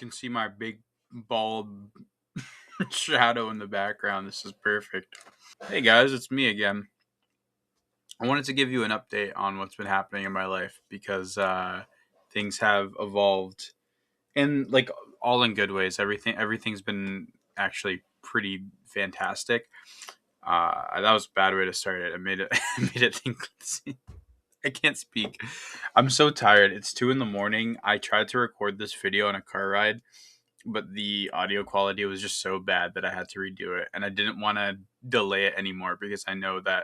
can see my big bald shadow in the background. This is perfect. Hey guys, it's me again. I wanted to give you an update on what's been happening in my life because things have evolved in like all in good ways. Everything's been actually pretty fantastic. That was a bad way to start it. I made it. I made it think. I can't speak. I'm so tired. It's 2 in the morning. I tried to record this video on a car ride, but the audio quality was just so bad that I had to redo it. And I didn't want to delay it anymore because I know that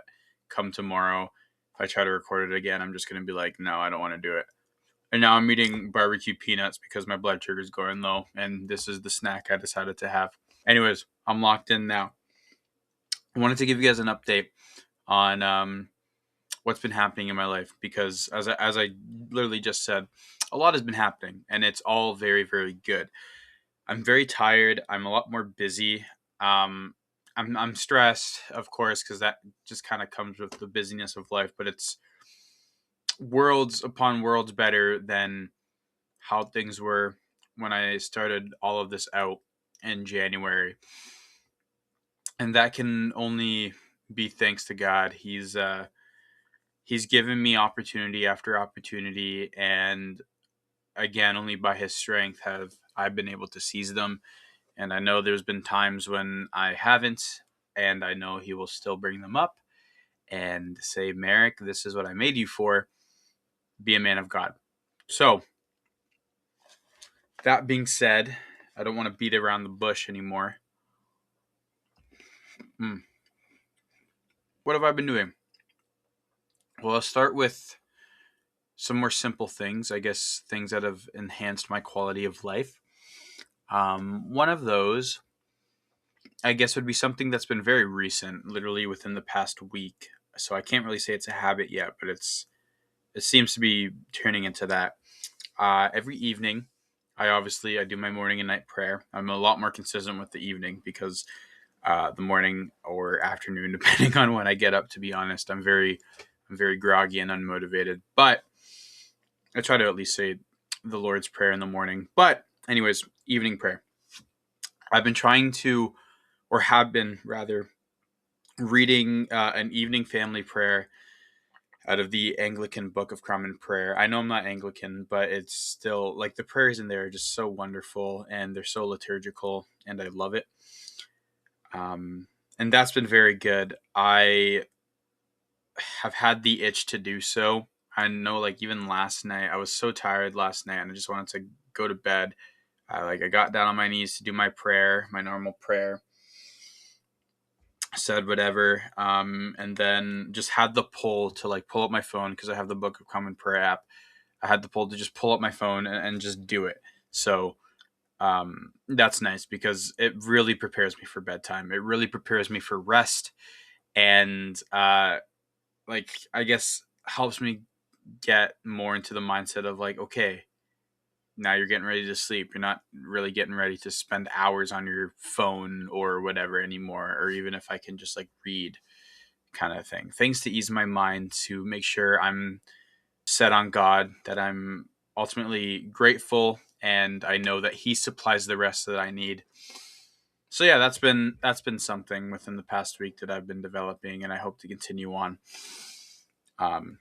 come tomorrow, if I try to record it again, I'm just going to be like, no, I don't want to do it. And now I'm eating barbecue peanuts because my blood sugar is going low. And this is the snack I decided to have. Anyways, I'm locked in now. I wanted to give you guys an update on what's been happening in my life because as I literally just said, a lot has been happening and it's all very, very good. I'm very tired. I'm a lot more busy. I'm stressed, of course, because that just kind of comes with the busyness of life. But it's worlds upon worlds better than how things were when I started all of this out in January, and that can only be thanks to God. He's given me opportunity after opportunity, and again, only by His strength have I been able to seize them. And I know there's been times when I haven't, and I know He will still bring them up and say, Merrick, this is what I made you for. Be a man of God. So, that being said, I don't want to beat around the bush anymore. What have I been doing? Well, I'll start with some more simple things, I guess, things that have enhanced my quality of life. One of those, I guess, would be something that's been very recent, literally within the past week. So I can't really say it's a habit yet, but it seems to be turning into that. Every evening, I do my morning and night prayer. I'm a lot more consistent with the evening because the morning or afternoon, depending on when I get up. To be honest, I'm very groggy and unmotivated, but I try to at least say the Lord's Prayer in the morning. But anyways, evening prayer. I've been trying to, or have been rather, reading an evening family prayer out of the Anglican Book of Common Prayer. I know I'm not Anglican, but it's still like the prayers in there are just so wonderful and they're so liturgical, and I love it. And that's been very good. I have had the itch to do so. I know, like even last night, I was so tired last night, and I just wanted to go to bed. I got down on my knees to do my prayer, my normal prayer, said whatever, and then just had the pull to like pull up my phone because I have the Book of Common Prayer app. I had the pull to just pull up my phone and just do it. So that's nice because it really prepares me for bedtime. It really prepares me for rest, and like I guess helps me get more into the mindset of like, okay, now you're getting ready to sleep. You're not really getting ready to spend hours on your phone or whatever anymore, or even if I can just like read, kind of thing. Things to ease my mind, to make sure I'm set on God, that I'm ultimately grateful, and I know that He supplies the rest that I need. So yeah, that's been something within the past week that I've been developing, and I hope to continue on. Um,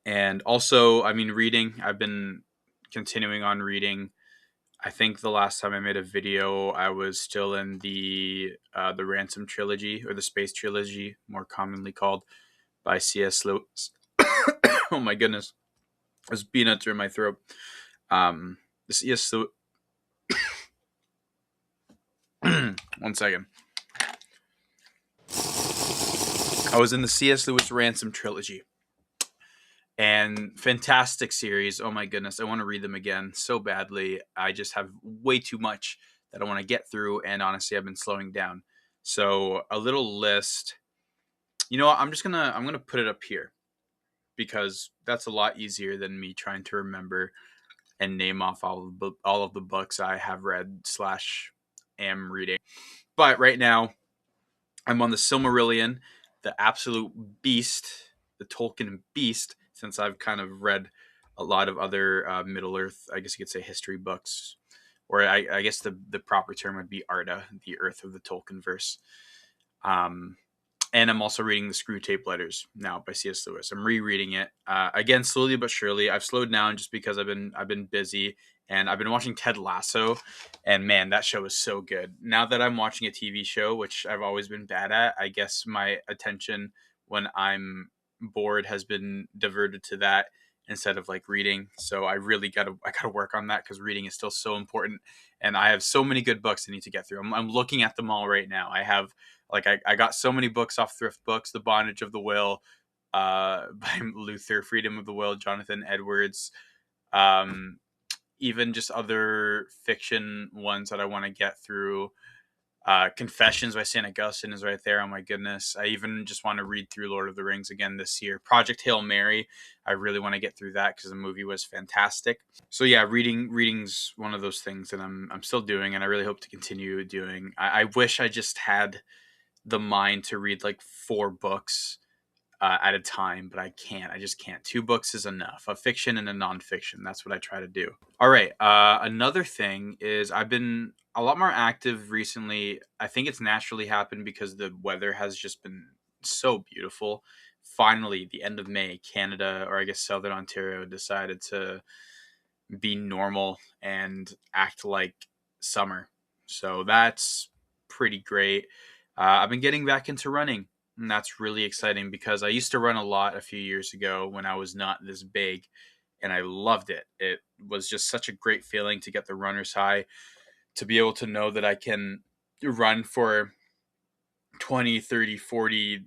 and also, I mean, reading. I've been continuing on reading. I think the last time I made a video, I was still in the Ransom trilogy, or the Space trilogy, more commonly called, by C.S. Lewis. Oh my goodness, there's peanuts in my throat. The C.S. Lewis. One second. I was in the C.S. Lewis Ransom trilogy, and fantastic series. Oh my goodness, I want to read them again so badly. I just have way too much that I want to get through, and honestly, I've been slowing down. So a little list. You know what? I'm gonna put it up here because that's a lot easier than me trying to remember and name off all of the books I have read slash am reading. But right now, I'm on the Silmarillion, the absolute beast, the Tolkien beast. Since I've kind of read a lot of other Middle Earth, I guess you could say, history books, or I guess the proper term would be Arda, the Earth of the Tolkienverse. Um, and I'm also reading the Screw Tape Letters now by C.S. Lewis. I'm rereading it again, slowly but surely. I've slowed down just because I've been busy, and I've been watching Ted Lasso, and man, that show is so good. Now that I'm watching a TV show, which I've always been bad at, I guess my attention when I'm bored has been diverted to that instead of like reading. So I gotta work on that because reading is still so important, and I have so many good books I need to get through. I'm looking at them all right now. I got so many books off Thrift Books: The Bondage of the Will, by Luther, Freedom of the Will, Jonathan Edwards, um, even just other fiction ones that I want to get through. Confessions by St. Augustine is right there. Oh my goodness. I even just want to read through Lord of the Rings again this year. Project Hail Mary. I really want to get through that because the movie was fantastic. So yeah, reading's one of those things that I'm still doing, and I really hope to continue doing. I wish I just had the mind to read like 4 books at a time, but I can't. I just can't. 2 books is enough. A fiction and a nonfiction. That's what I try to do. All right. Another thing is I've been a lot more active recently. I think it's naturally happened because the weather has just been so beautiful. Finally, the end of May, Canada, or I guess Southern Ontario, decided to be normal and act like summer. So that's pretty great. I've been getting back into running, and that's really exciting because I used to run a lot a few years ago when I was not this big, and I loved it. It was just such a great feeling to get the runner's high, to be able to know that I can run for 20, 30, 40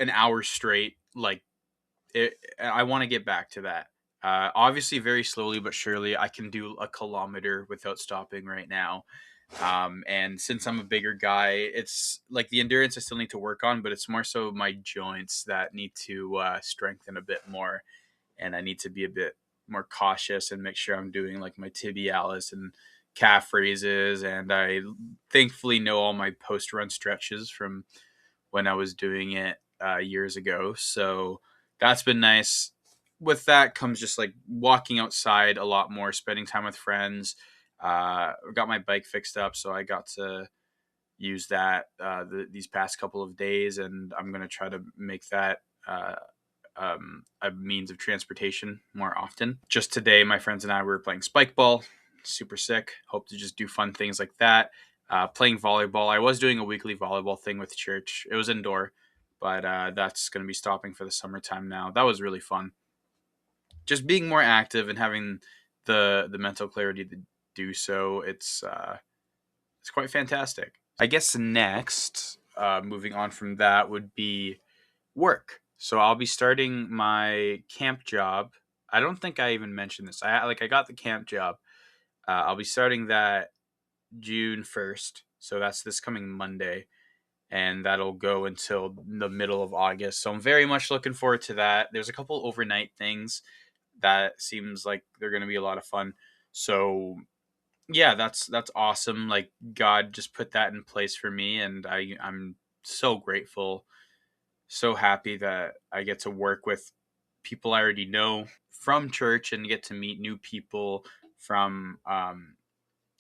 an hour straight. I want to get back to that. Obviously, very slowly but surely, I can do a kilometer without stopping right now. And since I'm a bigger guy, it's like the endurance I still need to work on, but it's more so my joints that need to strengthen a bit more. And I need to be a bit more cautious and make sure I'm doing like my tibialis and calf raises. And I thankfully know all my post run stretches from when I was doing it years ago. So that's been nice. With that comes just like walking outside a lot more, spending time with friends. Got my bike fixed up, so I got to use that these past couple of days, and I'm gonna try to make that a means of transportation more often. Just today, my friends and I were playing spike ball. Super sick. Hope to just do fun things like that. Playing volleyball. I was doing a weekly volleyball thing with church. It was indoor, but that's going to be stopping for the summertime now. That was really fun. Just being more active and having the mental clarity to do so. It's quite fantastic. I guess next, moving on from that, would be work. So I'll be starting my camp job. I don't think I even mentioned this. I got the camp job. I'll be starting that June 1st. So that's this coming Monday, and that'll go until the middle of August. So I'm very much looking forward to that. There's a couple overnight things that seems like they're going to be a lot of fun. So yeah, that's awesome. Like God just put that in place for me, and I'm so grateful, so happy that I get to work with people I already know from church and get to meet new people from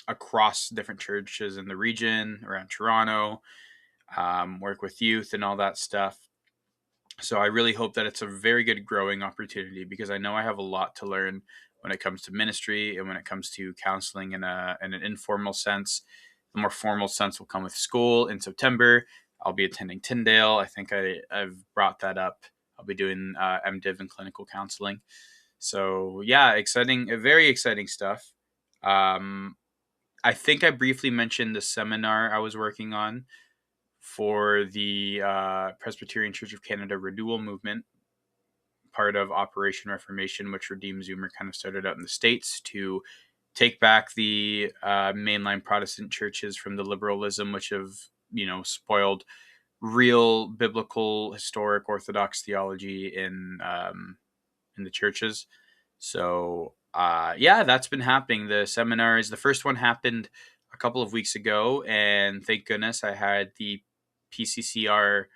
across different churches in the region around Toronto, work with youth and all that stuff. So I really hope that it's a very good growing opportunity because I know I have a lot to learn when it comes to ministry and when it comes to counseling in an informal sense. The more formal sense will come with school in September. I'll be attending Tyndale. I think I've brought that up. I'll be doing MDiv in clinical counseling. So yeah, exciting, very exciting stuff. Um, I think I briefly mentioned the seminar I was working on for the Presbyterian Church of Canada renewal movement, part of Operation Reformation, which Redeem Zoomer kind of started out in the States to take back the mainline Protestant churches from the liberalism, which have, spoiled real biblical, historic, Orthodox theology in the churches. So yeah, that's been happening. The seminars, the first one happened a couple of weeks ago, and thank goodness I had the PCCR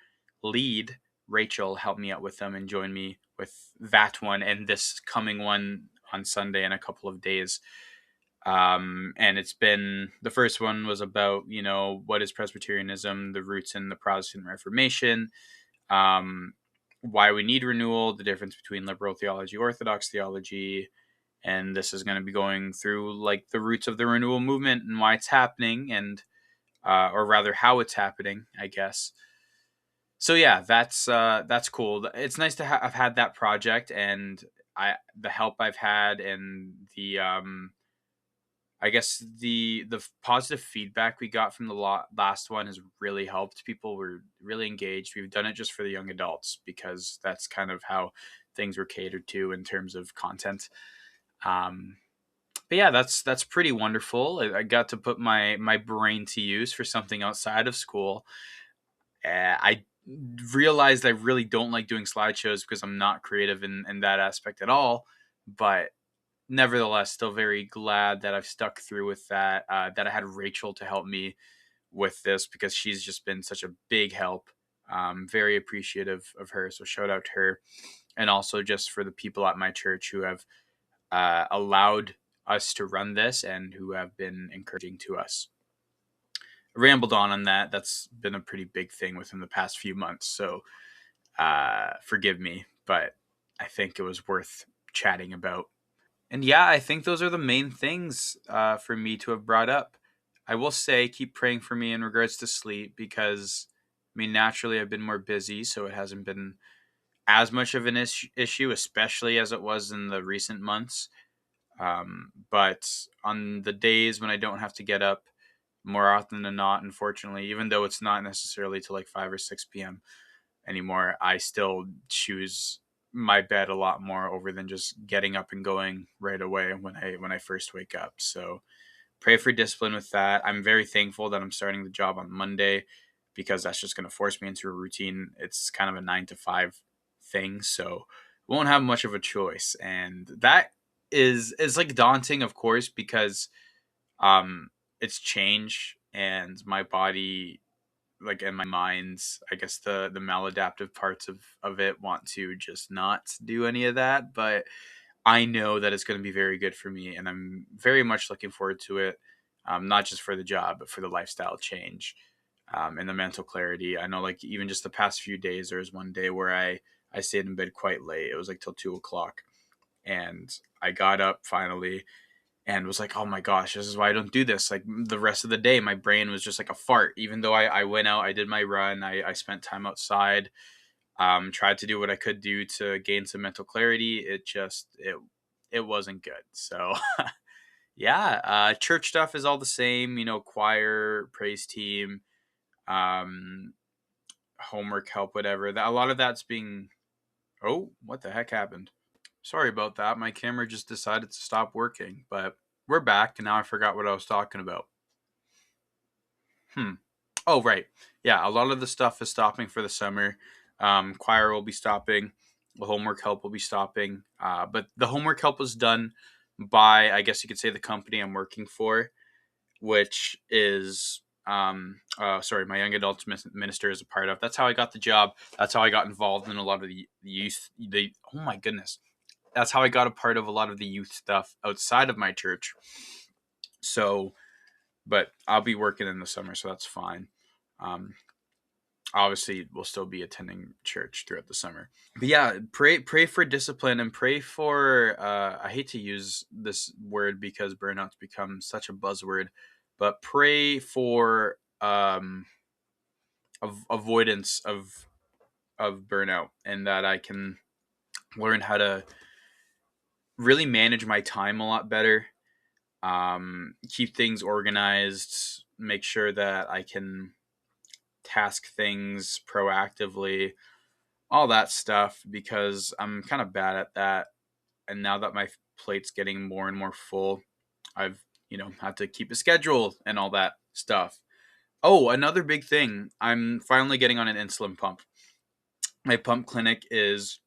lead, Rachel, help me out with them and join me with that one and this coming one on Sunday in a couple of days. And it's been, the first one was about, what is Presbyterianism, the roots in the Protestant Reformation, why we need renewal, the difference between liberal theology, orthodox theology. And this is going to be going through like the roots of the renewal movement and why it's happening, and or rather how it's happening, I guess. So yeah, that's cool. It's nice to have had that project, and the help I've had, and the I guess the positive feedback we got from the last one has really helped. People were really engaged. We've done it just for the young adults because that's kind of how things were catered to in terms of content. Um, but yeah, that's pretty wonderful. I got to put my brain to use for something outside of school. I realized I really don't like doing slideshows because I'm not creative in that aspect at all. But nevertheless, still very glad that I've stuck through with that. That I had Rachel to help me with this because she's just been such a big help. Very appreciative of her. So shout out to her, and also just for the people at my church who have allowed us to run this and who have been encouraging to us. Rambled on that. That's been a pretty big thing within the past few months. So forgive me, but I think it was worth chatting about. And yeah, I think those are the main things for me to have brought up. I will say keep praying for me in regards to sleep because, I mean, naturally I've been more busy, so it hasn't been as much of an issue, especially as it was in the recent months. But on the days when I don't have to get up, more often than not, unfortunately, even though it's not necessarily to like 5 or 6 p.m. anymore, I still choose my bed a lot more over than just getting up and going right away when I first wake up. So pray for discipline with that. I'm very thankful that I'm starting the job on Monday because that's just going to force me into a routine. It's kind of a 9 to 5 thing, so won't have much of a choice, and that is like daunting, of course, because um it's change, and my body, like, in my mind's, I guess the maladaptive parts of it want to just not do any of that, but I know that it's going to be very good for me, and I'm very much looking forward to it. Not just for the job, but for the lifestyle change, and the mental clarity. I know, like, even just the past few days, there was one day where I stayed in bed quite late. It was like till 2 o'clock, and I got up finally and was like, oh my gosh, this is why I don't do this. Like, the rest of the day, my brain was just like a fart. Even though I went out, I did my run, I spent time outside, tried to do what I could do to gain some mental clarity. It wasn't good. So yeah, church stuff is all the same. Choir, praise team, um, homework help, whatever. A lot of that's being. Oh, what the heck happened? Sorry about that. My camera just decided to stop working, but we're back, and now I forgot what I was talking about. Oh, right. Yeah, a lot of the stuff is stopping for the summer. Choir will be stopping. The homework help will be stopping. But the homework help was done by, I guess you could say, the company I'm working for, which is, sorry, my young adults minister is a part of. That's how I got the job. That's how I got involved in a lot of the youth. Oh my goodness. That's how I got a part of a lot of the youth stuff outside of my church. So, but I'll be working in the summer, so that's fine. Um, Obviously, we'll still be attending church throughout the summer. But yeah, pray for discipline, and pray for. I hate to use this word because burnout's become such a buzzword, but pray for avoidance of burnout, and that I can learn how to really manage my time a lot better, keep things organized, make sure that I can task things proactively, all that stuff, because I'm kind of bad at that. And now that my plate's getting more and more full, I've, had to keep a schedule and all that stuff. Oh, another big thing. I'm finally getting on an insulin pump. My pump clinic is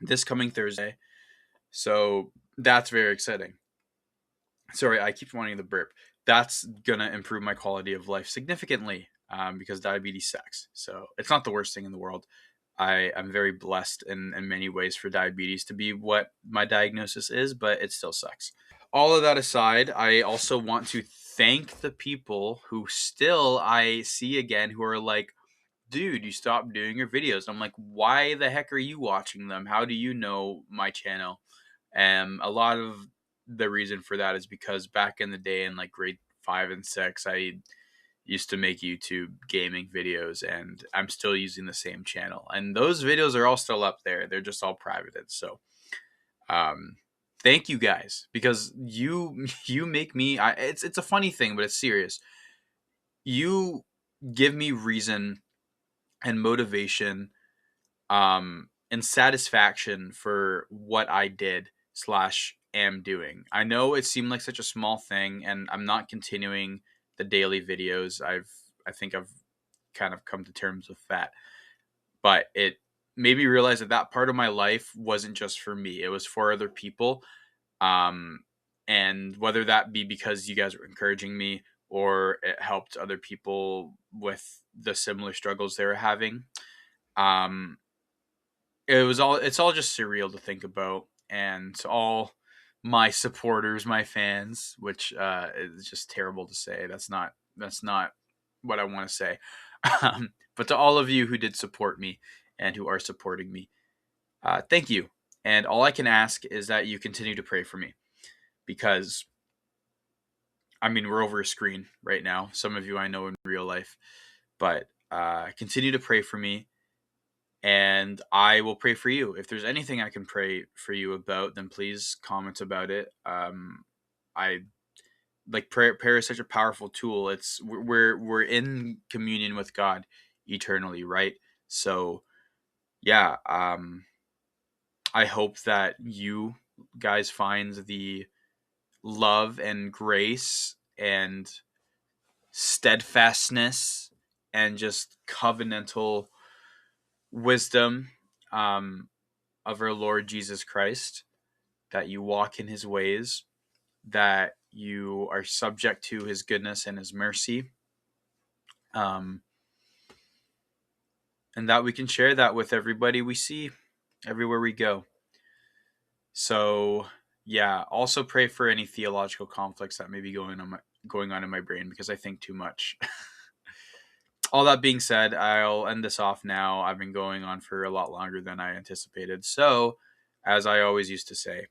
this coming Thursday. So that's very exciting. Sorry, I keep wanting to burp. That's going to improve my quality of life significantly, because diabetes sucks. So it's not the worst thing in the world. I am very blessed in many ways for diabetes to be what my diagnosis is, but it still sucks. all of that aside, I also want to thank the people who still I see again who are like, dude, you stopped doing your videos. I'm like, why the heck are you watching them? How do you know my channel? And a lot of the reason for that is because back in the day in like grade 5 and 6, I used to make YouTube gaming videos, and I'm still using the same channel. And those videos are all still up there. They're just all privated. So um thank you guys, because you make me it's a funny thing, but it's serious. You give me reason and motivation and satisfaction for what I did slash am doing. I know it seemed like such a small thing, and I'm not continuing the daily videos. I think I've kind of come to terms with that, but it made me realize that that part of my life wasn't just for me, it was for other people. um, and whether that be because you guys were encouraging me, or it helped other people with the similar struggles they were having, um, it's all just surreal to think about. And to all my supporters, my fans, which is just terrible to say, that's not what I want to say. But to all of you who did support me and who are supporting me, thank you. And all I can ask is that you continue to pray for me, because I mean, we're over a screen right now. Some of you I know in real life, but continue to pray for me, and I will pray for you. If there's anything I can pray for you about, then please comment about it. I like prayer is such a powerful tool. It's we're in communion with God eternally, right? So yeah, I hope that you guys find the love and grace and steadfastness and just covenantal wisdom um, of our Lord Jesus Christ, that you walk in his ways, that you are subject to his goodness and his mercy, um, and that we can share that with everybody we see everywhere we go. So, yeah, also pray for any theological conflicts that may be going on in my brain, because I think too much. All that being said, I'll end this off now. I've been going on for a lot longer than I anticipated. So, as I always used to say,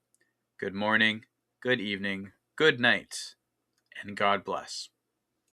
good morning, good evening, good night, and God bless.